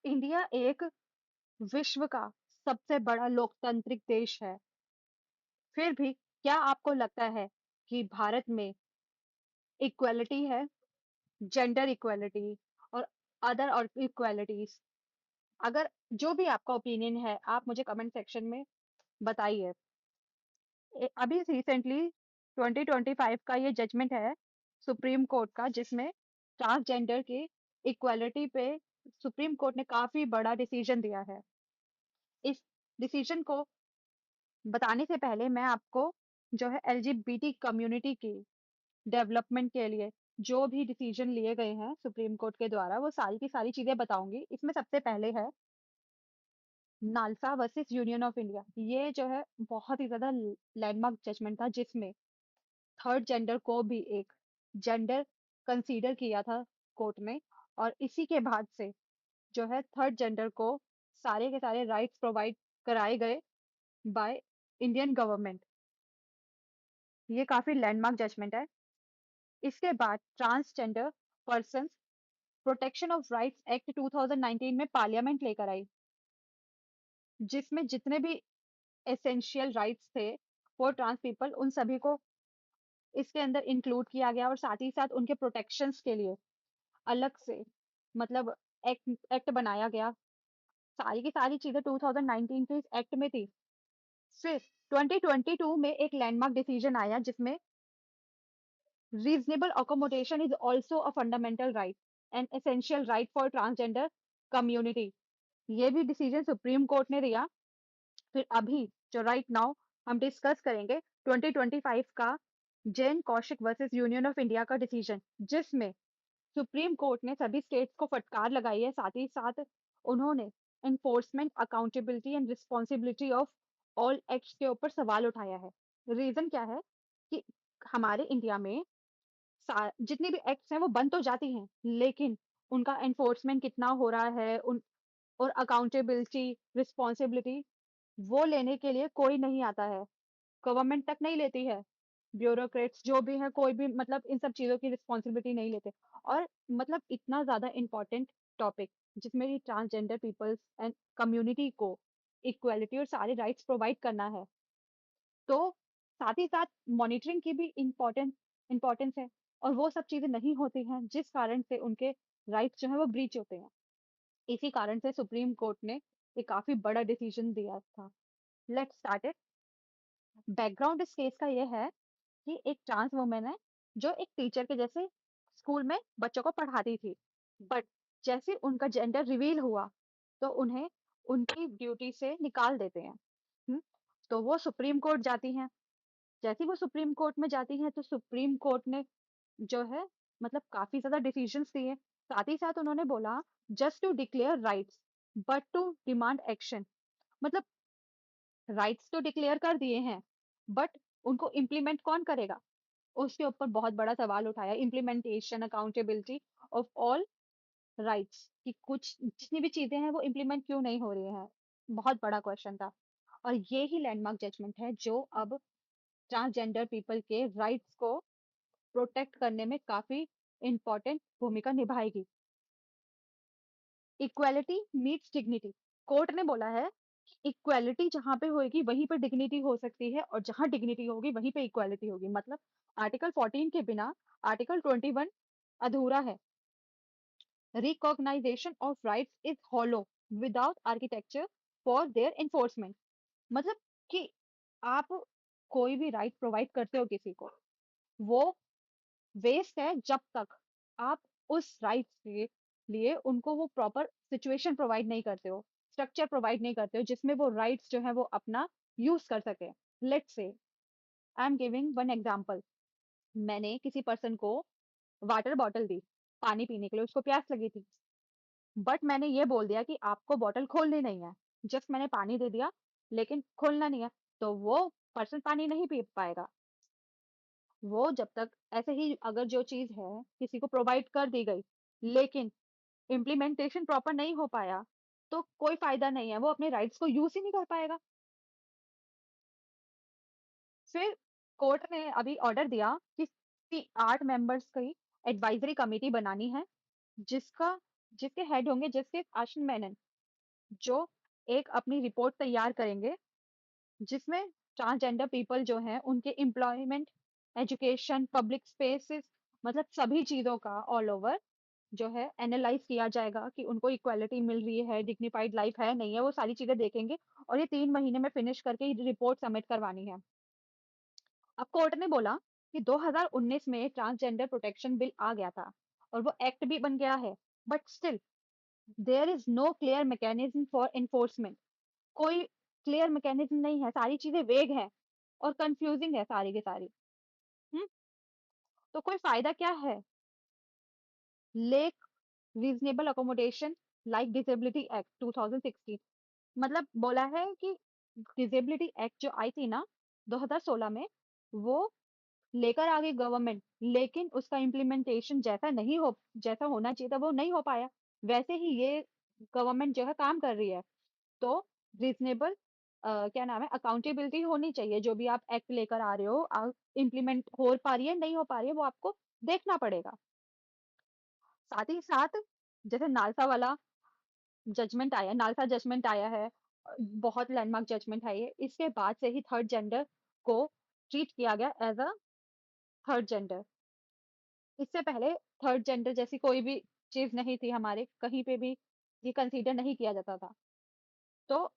India एक विश्व का सबसे बड़ा लोकतांत्रिक देश है। फिर भी क्या आपको लगता है कि भारत में इक्वालिटी है, जेंडर इक्वालिटी और अदर और इक्वालिटीज? अगर जो भी आपका ओपिनियन है, आप मुझे कमेंट सेक्शन में बताइए। अभी रिसेंटली 2025 का ये जजमेंट है सुप्रीम कोर्ट का, जिसमें ट्रांसजेंडर की इक्वालिटी पे सुप्रीम कोर्ट ने काफी बड़ा डिसीजन दिया है। इस डिसीजन को बताने से पहले मैं आपको जो है एलजीबीटी कम्युनिटी की डेवलपमेंट के लिए जो भी डिसीजन लिए गए हैं सुप्रीम कोर्ट के द्वारा, वो सारी की सारी चीजें बताऊंगी। इसमें सबसे पहले है NALSA versus union of India. ये जो है बहुत ही ज्यादा लैंडमार्क जजमेंट था, जिसमें थर्ड जेंडर को भी एक जेंडर कंसीडर किया था कोर्ट में। और इसी के बाद से जो है थर्ड जेंडर को सारे के सारे राइट्स प्रोवाइड कराए गए बाय इंडियन गवर्नमेंट। ये काफी लैंडमार्क जजमेंट है। इसके बाद transgender person protection of rights act 2019 में पार्लियामेंट लेकर आई, जिसमें जितने भी एसेंशियल राइट्स थे फॉर ट्रांस पीपल, उन सभी को इसके अंदर इंक्लूड किया गया। और साथ ही साथ उनके प्रोटेक्शंस के लिए अलग से मतलब एक्ट बनाया गया। सारी की सारी चीजें 2019 के इस एक्ट में थी। फिर 2022 में एक लैंडमार्क डिसीजन आया, जिसमें reasonable accommodation is also a fundamental right and essential right for transgender community। ये भी डिसीजन सुप्रीम कोर्ट ने दिया। फिर अभी जो राइट नाउ हम डिस्कस करेंगे 2025 का Jain Kaushik versus union of India का डिसीजन, जिसमें सुप्रीम कोर्ट ने सभी स्टेट्स को फटकार लगाई है। साथ ही साथ उन्होंने enforcement accountability and responsibility of all acts के ऊपर सवाल उठाया है। रीजन क्या है कि हमारे इंडिया में जितनी भी एक्ट्स हैं वो बन तो जाती हैं, लेकिन उनका एनफोर्समेंट कितना हो रहा है उन और अकाउंटेबिलिटी, रिस्पॉन्सिबिलिटी वो लेने के लिए कोई नहीं आता है। गवर्नमेंट तक नहीं लेती है। ब्यूरोक्रेट्स जो भी है, कोई भी मतलब इन सब चीजों की रिस्पॉन्सिबिलिटी नहीं लेते। और मतलब इतना ज्यादा इंपॉर्टेंट टॉपिक, जिसमें कि ट्रांसजेंडर पीपल्स एंड कम्युनिटी को इक्वालिटी और सारे राइट्स प्रोवाइड करना है, तो साथ ही साथ मॉनिटरिंग की भी इम्पोर्टेंस है। और वो सब चीजें नहीं होती हैं, जिस कारण से उनके राइट्स जो है वो ब्रीच होते हैं। इसी कारण से सुप्रीम कोर्ट ने एक काफी बड़ा डिसीजन दिया था। Let's start it. बैकग्राउंड इस केस का ये है कि एक ट्रांस वुमेन है, जो एक टीचर के जैसे स्कूल में बच्चों को पढ़ाती थी। बट जैसे उनका जेंडर रिवील हुआ, तो उन्हें उनकी ड्यूटी से निकाल देते हैं। हम्म, तो वो सुप्रीम कोर्ट जाती हैं। जैसे ही वो सुप्रीम कोर्ट में जाती हैं, तो सुप्रीम कोर्ट ने जो है मतलब काफी ज्यादा डिसीजंस दिए। साथ ही साथ उन्होंने बोला just to declare rights but to demand action. मतलब राइट्स तो डिक्लेयर कर दिए हैं, बट उनको इम्प्लीमेंट कौन करेगा, उसके ऊपर बहुत बड़ा सवाल उठाया। Implementation, accountability of all rights कि कुछ जितनी भी चीजें हैं वो इम्प्लीमेंट क्यों नहीं हो रही हैं, बहुत बड़ा क्वेश्चन था। और ये ही लैंडमार्क जजमेंट है जो अब ट्रांसजेंडर पीपल के राइट्स को प्रोटेक्ट करने में काफी इंपॉर्टेंट भूमिका निभाएगी। Equality needs dignity. कोर्ट ने बोला है कि इक्वालिटी जहां पे होगी वहीं पे डिग्निटी हो सकती है, और जहां डिग्निटी होगी वहीं पे इक्वालिटी होगी। मतलब आर्टिकल 14 के बिना आर्टिकल 21 अधूरा है। Recognisation of rights is hollow without architecture for their enforcement. मतलब कि आप कोई भी राइट प्रोवाइड करते हो किसी को, वो वेस्ट है जब तक आप उस राइट के लिए उनको वो प्रॉपर सिचुएशन प्रोवाइड नहीं करते हो, स्ट्रक्चर प्रोवाइड नहीं करते हो, जिसमें वो राइट्स जो है वो अपना यूज कर सके। Let's say I am giving one example. मैंने किसी पर्सन को वाटर बॉटल दी पानी पीने के लिए, उसको प्यास लगी थी। बट मैंने ये बोल दिया कि आपको बॉटल खोलनी नहीं है। जस्ट मैंने पानी दे दिया, लेकिन खोलना नहीं है। तो वो पर्सन पानी नहीं पी पाएगा। वो जब तक ऐसे ही अगर जो चीज है किसी को प्रोवाइड कर दी गई, लेकिन इम्प्लीमेंटेशन प्रॉपर नहीं हो पाया, तो कोई फायदा नहीं है, वो अपने राइट्स को यूज ही नहीं कर पाएगा। फिर कोर्ट ने अभी ऑर्डर दिया कि 8 मेंबर्स की एडवाइजरी कमेटी बनानी है, जिसका जिसके हेड होंगे जस्टिस आशन मेनन, जो एक अपनी रिपोर्ट तैयार करेंगे जिसमें ट्रांसजेंडर पीपल जो हैं उनके एम्प्लॉयमेंट, एजुकेशन, पब्लिक स्पेसेस, मतलब सभी चीजों का ऑल ओवर जो है एनालाइज किया जाएगा कि उनको इक्वालिटी मिल रही है, डिग्निफाइड लाइफ है नहीं है, वो सारी चीजें देखेंगे और ये 3 महीने में फिनिश करके रिपोर्ट सबमिट करवानी है। अब कोर्ट ने बोला कि 2019 में ट्रांसजेंडर प्रोटेक्शन बिल आ गया था और वो एक्ट भी बन गया है, but still there is no clear mechanism for enforcement. कोई क्लियर मैकेनिज्म नहीं है, सारी चीजें वेग है और कंफ्यूजिंग है सारी की सारी। हम्म तो कोई फायदा क्या है? Lake reasonable accommodation like disability act 2016, मतलब बोला है कि डिसेबिलिटी एक्ट जो आई थी ना 2016 में, वो लेकर आ गई गवर्नमेंट, लेकिन उसका इम्प्लीमेंटेशन जैसा होना चाहिए था वो नहीं हो पाया। वैसे ही ये गवर्नमेंट जो है काम कर रही है। तो रीजनेबल क्या नाम है, अकाउंटेबिलिटी होनी चाहिए। जो भी आप एक्ट लेकर आ रहे हो, इम्प्लीमेंट हो पा रही है नहीं हो पा रही है, वो आपको देखना पड़ेगा। साथ ही साथ जैसे नालसा वाला जजमेंट आया, नालसा जजमेंट आया है, बहुत लैंडमार्क जजमेंट है ये। इसके बाद से ही थर्ड जेंडर को ट्रीट किया गया एज अ थर्ड जेंडर। इससे पहले थर्ड जेंडर जैसी कोई भी चीज नहीं थी, हमारे कहीं पे भी ये कंसीडर नहीं किया जाता था। तो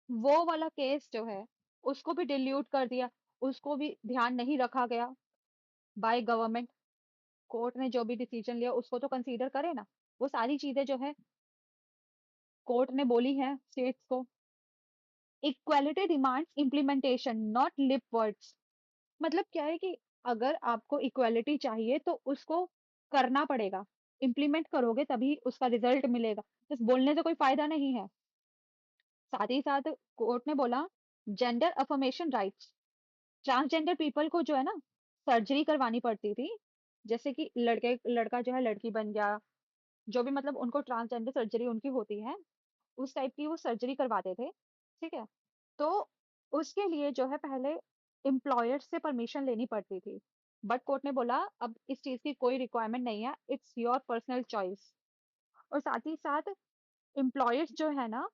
वो वाला केस जो है उसको भी डिल्यूट कर दिया, उसको भी ध्यान नहीं रखा गया बाय गवर्नमेंट। कोर्ट ने जो भी डिसीजन लिया उसको तो कंसीडर करे ना। वो सारी चीजें जो है कोर्ट ने बोली हैं स्टेट्स को। Equality demands implementation not lip words. मतलब क्या है कि अगर आपको इक्वालिटी चाहिए तो उसको करना पड़ेगा, इम्प्लीमेंट करोगे तभी उसका रिजल्ट मिलेगा, बस बोलने से कोई फायदा नहीं है। साथ ही साथ कोर्ट ने बोला gender affirmation rights, transgender people को जो है ना सर्जरी करवानी पड़ती थी। जैसे कि लड़का जो है लड़की बन गया, जो भी मतलब उनको ट्रांसजेंडर सर्जरी उनकी होती है, उस टाइप की वो सर्जरी करवाते थे। ठीक है। तो उसके लिए जो है पहले एम्प्लॉयर से परमिशन लेनी पड़ती थी, बट कोर्ट ने बोला अब इस चीज की कोई रिक्वायरमेंट नहीं है, इट्स योर पर्सनल चॉइस। और साथ ही साथ एम्प्लॉयर्स जो है ना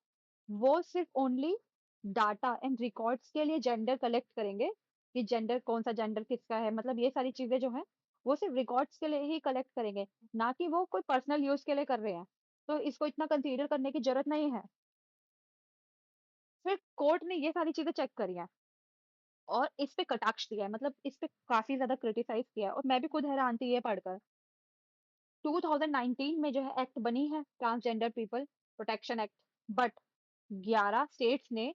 वो सिर्फ ओनली डाटा एंड रिकॉर्ड्स के लिए जेंडर कलेक्ट करेंगे कि जेंडर कौन सा जेंडर किसका है, मतलब ये सारी चीजें जो है वो सिर्फ रिकॉर्ड्स के लिए ही कलेक्ट करेंगे, ना कि वो कोई पर्सनल यूज के लिए कर रहे हैं। तो इसको इतना कंसीडर करने की जरूरत नहीं है। फिर कोर्ट ने ये सारी चीजें चेक करी हैं और इस पे कटाक्ष दिया है, मतलब इस पे काफी ज्यादा क्रिटिसाइज किया है और मैं भी खुद हैरान थी ये पढ़कर। 2019 में जो है एक्ट बनी है transgender people protection act, but 11 states ने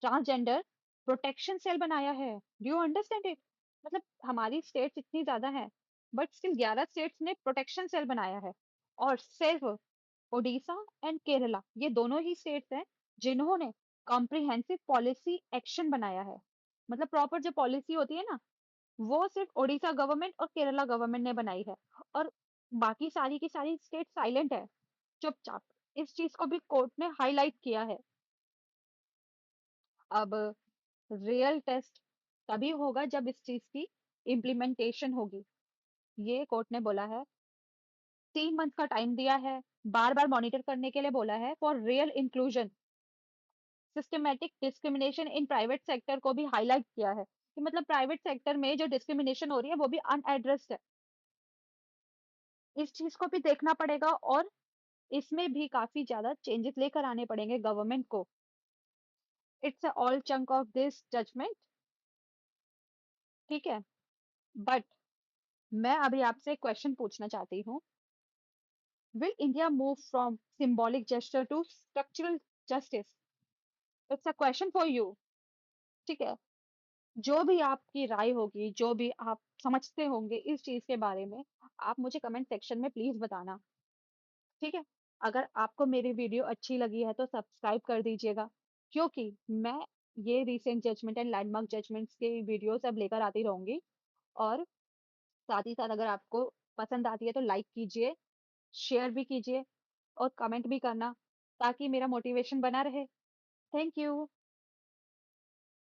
ट्रांसजेंडर प्रोटेक्शन सेल बनाया है। Do you understand it? मतलब हमारी स्टेट्स इतनी ज्यादा है बट स्टिल 11 स्टेट्स ने प्रोटेक्शन सेल बनाया है। और सिर्फ ओडिशा एंड केरला, ये दोनों ही स्टेट्स हैं जिन्होंने कॉम्प्रिहेंसिव पॉलिसी एक्शन बनाया है। मतलब प्रॉपर जो पॉलिसी होती है ना, वो सिर्फ ओडिशा गवर्नमेंट और केरला गवर्नमेंट ने बनाई है। और बाकी सारी की सारी स्टेट साइलेंट है, चुपचाप। इस चीज को भी कोर्ट ने हाईलाइट किया है। अब रियल टेस्ट तभी होगा जब इस चीज की इम्प्लीमेंटेशन होगी, ये कोर्ट ने बोला है। 3 मंथ का टाइम दिया है, बार बार मॉनिटर करने के लिए बोला है for real inclusion. Systematic discrimination in private sector को भी हाईलाइट किया है कि मतलब प्राइवेट सेक्टर में जो डिस्क्रिमिनेशन हो रही है वो भी अनएड्रेस्ड है। इस चीज को भी देखना पड़ेगा और इसमें भी काफी ज्यादा चेंजेस लेकर आने पड़ेंगे गवर्नमेंट को। It's a all chunk of this judgement. ठीक है। बट मैं अभी आपसे एक क्वेश्चन पूछना चाहती हूँ। Will India move from symbolic gesture to structural justice? It's a question for you. ठीक है। जो भी आपकी राय होगी, जो भी आप समझते होंगे इस चीज के बारे में, आप मुझे कमेंट सेक्शन में प्लीज बताना। ठीक है। अगर आपको मेरी वीडियो अच्छी लगी है तो सब्सक्राइब कर दीजिएगा, क्योंकि मैं ये recent judgement and landmark judgements के वीडियोस अब लेकर आती रहूंगी। और साथ ही साथ अगर आपको पसंद आती है तो लाइक कीजिए, शेयर भी कीजिए और कमेंट भी करना, ताकि मेरा मोटिवेशन बना रहे। Thank you.